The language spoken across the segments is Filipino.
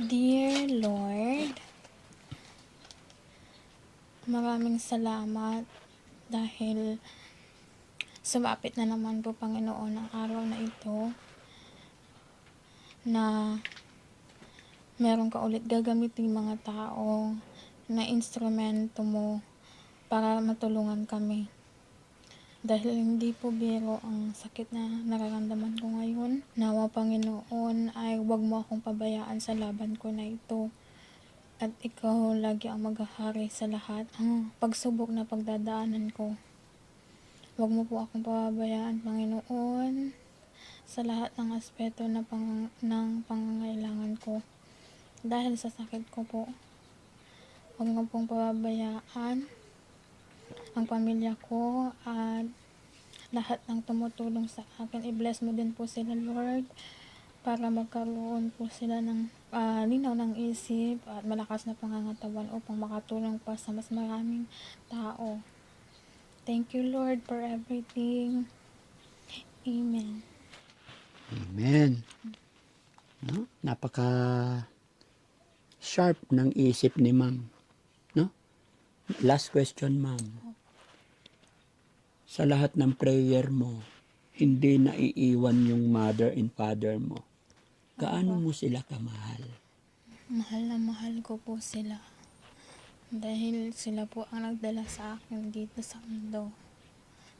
Dear Lord, maraming salamat dahil sumapit na naman po, Panginoon, ang araw na ito na meron ka ulit gagamitin mga tao na instrumento mo para matulungan kami. Dahil hindi po biro ang sakit na nararamdaman ko ngayon. Nawa, Panginoon, ay huwag mo akong pabayaan sa laban ko na ito. At ikaw lagi ang maghahari sa lahat. Ang pagsubok na pagdadaanan ko. Huwag mo po akong pababayaan, Panginoon, sa lahat ng aspeto ng pangangailangan ko. Dahil sa sakit ko po, huwag mo pong pababayaan ang pamilya ko at lahat ng tumutulong sa akin. I-bless mo din po sila, Lord, para magkaroon po sila ng linaw ng isip at malakas na pangangatawan upang makatulong pa sa mas maraming tao. Thank you, Lord, for everything. Amen. Amen. No? Napaka sharp ng isip ni ma'am. No? Last question, ma'am. Sa lahat ng prayer mo, hindi naiiwan yung mother and father mo. Gaano mo sila kamahal? Mahal na mahal ko po sila. Dahil sila po ang nagdala sa akin dito sa mundo.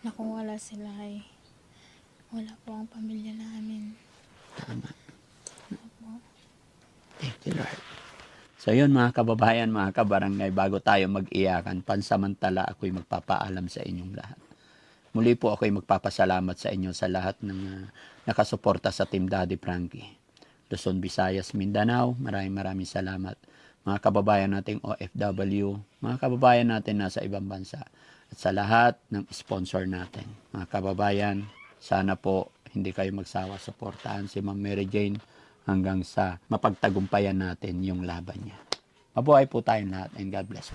Na kung wala sila ay wala po ang pamilya namin. Tama. Opo. Thank you, Lord. So yun mga kababayan, mga kabarangay, bago tayo mag-iyakan, pansamantala ako'y magpapaalam sa inyong lahat. Muli po ako'y magpapasalamat sa inyo sa lahat ng nakasuporta sa Team Daddy Frankie. Luzon, Visayas, Mindanao, maraming salamat. Mga kababayan nating OFW, mga kababayan natin nasa ibang bansa, at sa lahat ng sponsor natin. Mga kababayan, sana po hindi kayo magsawa suportahan si Ma'am Mary Jane hanggang sa mapagtagumpayan natin yung laban niya. Mabuhay po tayong lahat and God bless.